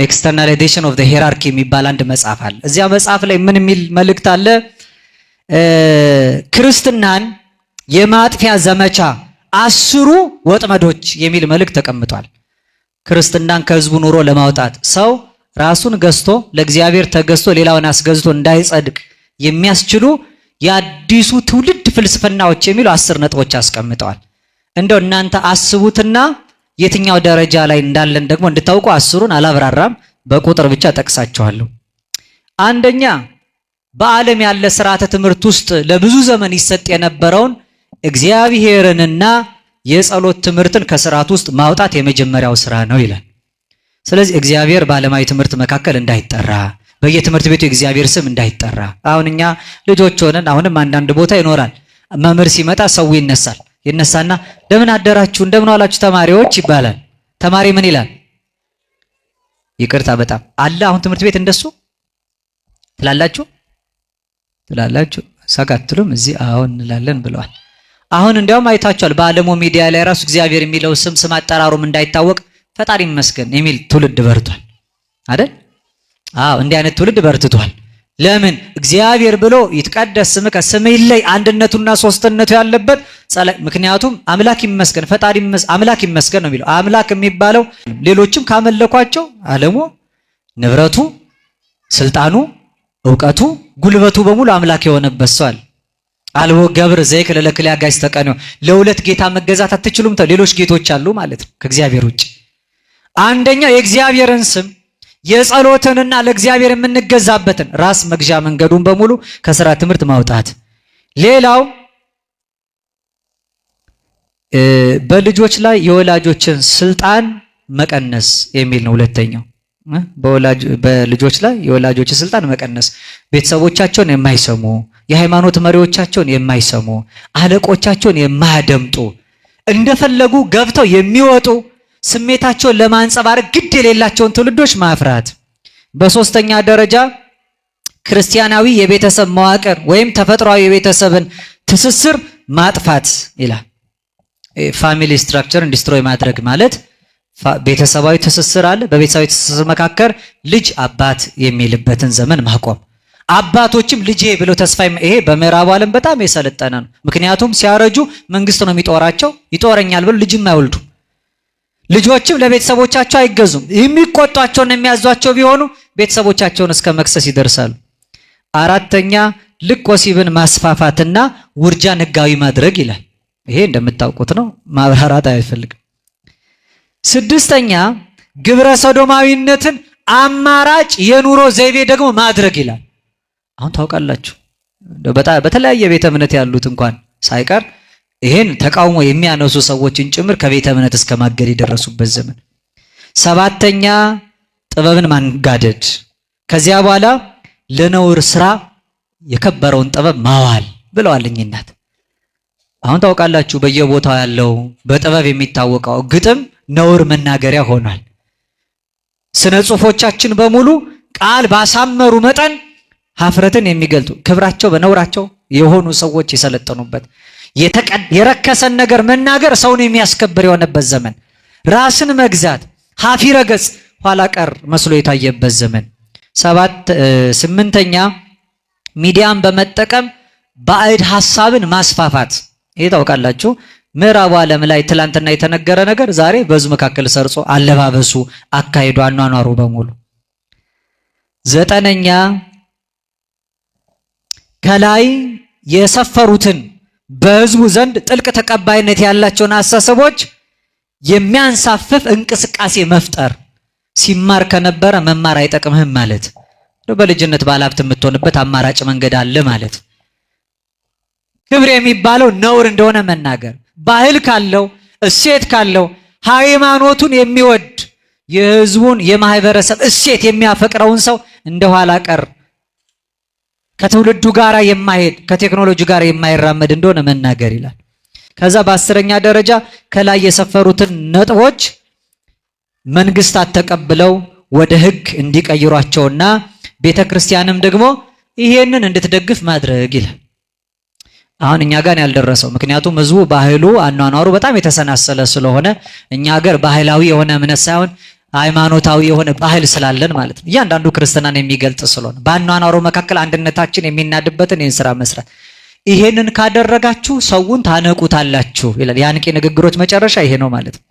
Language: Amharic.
ኤክስተርናላይዜሽን ኦፍ ዘ ሄራርኪ የሚባል አንድ መጽሐፍ አለ። እዚያ መጽሐፍ ላይ ምን የሚል መልእክት አለ? ክርስትናን የማጥፊያ ዘመቻ 10 ወጥመዶች የሚል መልእክት ተቀምጧል። ክርስትናን ከህዝቡ ኑሮ ለማውጣት ሰው ራሱን ገዝቶ ለእግዚአብሔር ተገዝቶ ሌላውን አስገዝቶ እንዳይጸድቅ የሚያስችሉ የአዲሱ ትውልድ ፍልስፍናዎች የሚሉ 10 ነጥቦች አስቀምጠዋል። እንደው እናንተ አስቡትና የትኛው ደረጃ ላይ እንዳለን ደግሞ እንድታውቁ 10ን አላብራራም፣ በቁጥር ብቻ ጠቅሳቸዋለሁ። አንደኛ በዓለም ያለ ስርዓተ ትምህርት ውስጥ ለብዙ ዘመን ይሰጥ የነበረውን እግዚአብሔርንና የጸሎት ትምህርትን ከስርዓት ውስጥ ማውጣት የመጀመሪያው ስራ ነው ይላል። ስለዚህ እግዚአብሔር በዓለማዊ ትምህርት መካከል እንዳይጠራ፣ በየትምህርት ቤቱ የእግዚአብሔር ስም እንዳይጠራ። አሁን እኛ ልጆች ሆነን አሁንም አንዳንድ ቦታ ይኖራል። መምህር ሲመጣ ሰው ይነሳና እንደምን አደራችሁ እንደምን ዋላችሁ ተማሪዎች ይባላል። ተማሪ ምን ይላል? ይቅርታ በጣም አለ። አሁን ትምህርት ቤት እንደሱ ትላላችሁ ሰጋትሉም እዚህ አሁን እንላለን ብለዋል። አሁን እንዲያውም አይታችኋል በዓለሙ ሚዲያ ላይ ራሱ እግዚአብሔር የሚለው ስም አጠራሩም እንዳይታወቅ ፈጣሪ ይመስገን የሚል ትውልድ በርቷል አይደል? አዎ እንዲህ አይነት ትውልድ በርትቷል። ለምን? እግዚአብሔር ብሎ ይትቀደስ ስምከ ስምህ ይለይ አንድነቱና ሶስትነቱ ያለበት ምክንያቱም አምላክ ይመስገን ፈጣሪ አምላክ ይመስገን ነው የሚለው። አምላክ የሚባለው ሌሎችም ካመለኳቸው ዓለሙ፣ ንብረቱ፣ ስልጣኑ፣ ዕውቀቱ፣ ጉልበቱ በሙሉ አምላክ የሆነበት ሰው አለ። አልቦ ገብር ዘይክል ለክልያ ጋይስ ተቀነው ለሁለት ጌታ መገዛት አትችሉም። ሌሎች ጌቶች አሉ ማለት ነው ከእግዚአብሔር ውጭ። አንደኛ የእግዚአብሔርን ስም የጸሎትንና ለእግዚአብሔር የምንገዛበትን ራስ መግዣ መንገዱን በሙሉ ከሥራ ትምህርት ማውጣት። ሌላው በልጆች ላይ የወላጆችን ስልጣን መቀነስ የሚል ነው። ሁለተኛው በልጆች ላይ የወላጆችን ስልጣን መቀነስ፣ ቤተሰቦቻቸውን የማይሰሙ የሃይማኖት መሪዎቻቸውን የማይሰሙ አለቆቻቸውን የማያደምጡ እንደፈለጉ ገብተው የሚወጡ ስሜታቸውን ለማንጸባረቅ ግድ የሌላቸውን ትውልዶች ማፍራት። በሶስተኛ ደረጃ ክርስቲያናዊ የቤተሰብ መዋቅር ወይም ተፈጥሯዊ የቤተሰብን ትስስር ማጥፋት ይላል። ፋሚሊ ስትራክቸርን ዲስትሮይ ማድረግ ማለት ቤተሰባዊ ትስስር አለ። በቤተሰባዊ ትስስር መካከል ልጅ አባት የሚልበትን ዘመን ማቆም። አባቶችም ልጄ ብለው ተስፋ ይሄ በምዕራቡ ዓለም በጣም የሰለጠነ ነው። ምክንያቱም ሲያረጁ መንግስት ነው የሚጦራቸው። ይጦረኛል ብለው ልጅም አይወልዱ። ልጆችም ለቤተሰቦቻቸው አይገዙም። የሚቆጧቸውና የሚያዟቸው ቢሆኑ ቤተሰቦቻቸውን እስከ መክሰስ ይደርሳሉ። አራተኛ ልቅ ወሲብን ማስፋፋትና ውርጃን ህጋዊ ማድረግ ይላል። ይሄ እንደምታውቁት ነው፣ ማብራራት አይፈልግም። ስድስተኛ ግብረ ሰዶማዊነትን አማራጭ የኑሮ ዘይቤ ደግሞ ማድረግ ይላል። አሁን ታውቃላችሁ በተለያየ ቤተ እምነት ያሉት እንኳን ሳይቀር ይሄን ተቃውሞ የሚያነሱ ሰዎችን ጭምር ከቤተ እምነት እስከ ማገድ የደረሱበት ዘመን። ሰባተኛ ጥበብን ማንጋደድ፣ ከዚያ በኋላ ለነውር ስራ የከበረውን ጥበብ ማዋል ብለዋል እኚህ እናት። አሁን ታውቃላችሁ በየቦታው ያለው በጥበብ የሚታወቀው ግጥም ነውር መናገሪያ ሆኗል። ስነ ጽሁፎቻችን በሙሉ ቃል ባሳመሩ መጠን ሀፍረትን የሚገልጡ ክብራቸው በነውራቸው የሆኑ ሰዎች የሰለጠኑበት የረከሰን ነገር መናገር ሰውን የሚያስከብር የሆነበት ዘመን፣ ራስን መግዛት ሀፊረ ገጽ ኋላ ቀር መስሎ የታየበት ዘመን። ስምንተኛ ሚዲያን በመጠቀም ባዕድ ሐሳብን ማስፋፋት። ይሄ ታውቃላችሁ ምዕራቡ ዓለም ላይ ትላንትና የተነገረ ነገር ዛሬ በዙ መካከል ሰርጾ አለባበሱ፣ አካሄዱ፣ አኗኗሩ በሙሉ። ዘጠነኛ ከላይ የሰፈሩትን በህዝቡ ዘንድ ጥልቅ ተቀባይነት ያላቸውን አስተሳሰቦች የሚያንሳፍፍ እንቅስቃሴ መፍጠር። ሲማር ከነበረ መማር አይጠቅምህም ማለት በልጅነት ባለሀብት የምትሆንበት አማራጭ መንገድ አለ ማለት። ክብር የሚባለው ነውር እንደሆነ መናገር። ባህል ካለው እሴት ካለው ሃይማኖቱን የሚወድ የህዝቡን የማህበረሰብ እሴት የሚያፈቅረውን ሰው እንደኋላ ቀር ከትውልዱ ጋር የማይሄድ ከቴክኖሎጂ ጋር የማይራመድ እንደሆነ መናገር ይላል። ከዛ በአስረኛ ደረጃ ከላይ የሰፈሩትን ነጥቦች መንግስታት ተቀብለው ወደ ህግ እንዲቀይሯቸውና ቤተክርስቲያንም ደግሞ ይሄንን እንድትደግፍ ማድረግ ይላል። አሁን እኛ ጋር ያልደረሰው ምክንያቱም ህዝቡ ባህሉ አኗኗሩ በጣም የተሰናሰለ ስለሆነ እኛ ሀገር ባህላዊ የሆነ እምነት ሳይሆን ሃይማኖታዊ የሆነ ባህል ስላለን ማለት ነው። እያንዳንዱ ክርስትናን የሚገልጽ ስለሆነ በአኗኗሩ መካከል አንድነታችን የሚናድበትን ይህን ስራ መስራት። ይሄንን ካደረጋችሁ ሰውን ታነቁታላችሁ ይላል። የአንቂ ንግግሮች መጨረሻ ይሄ ነው ማለት ነው።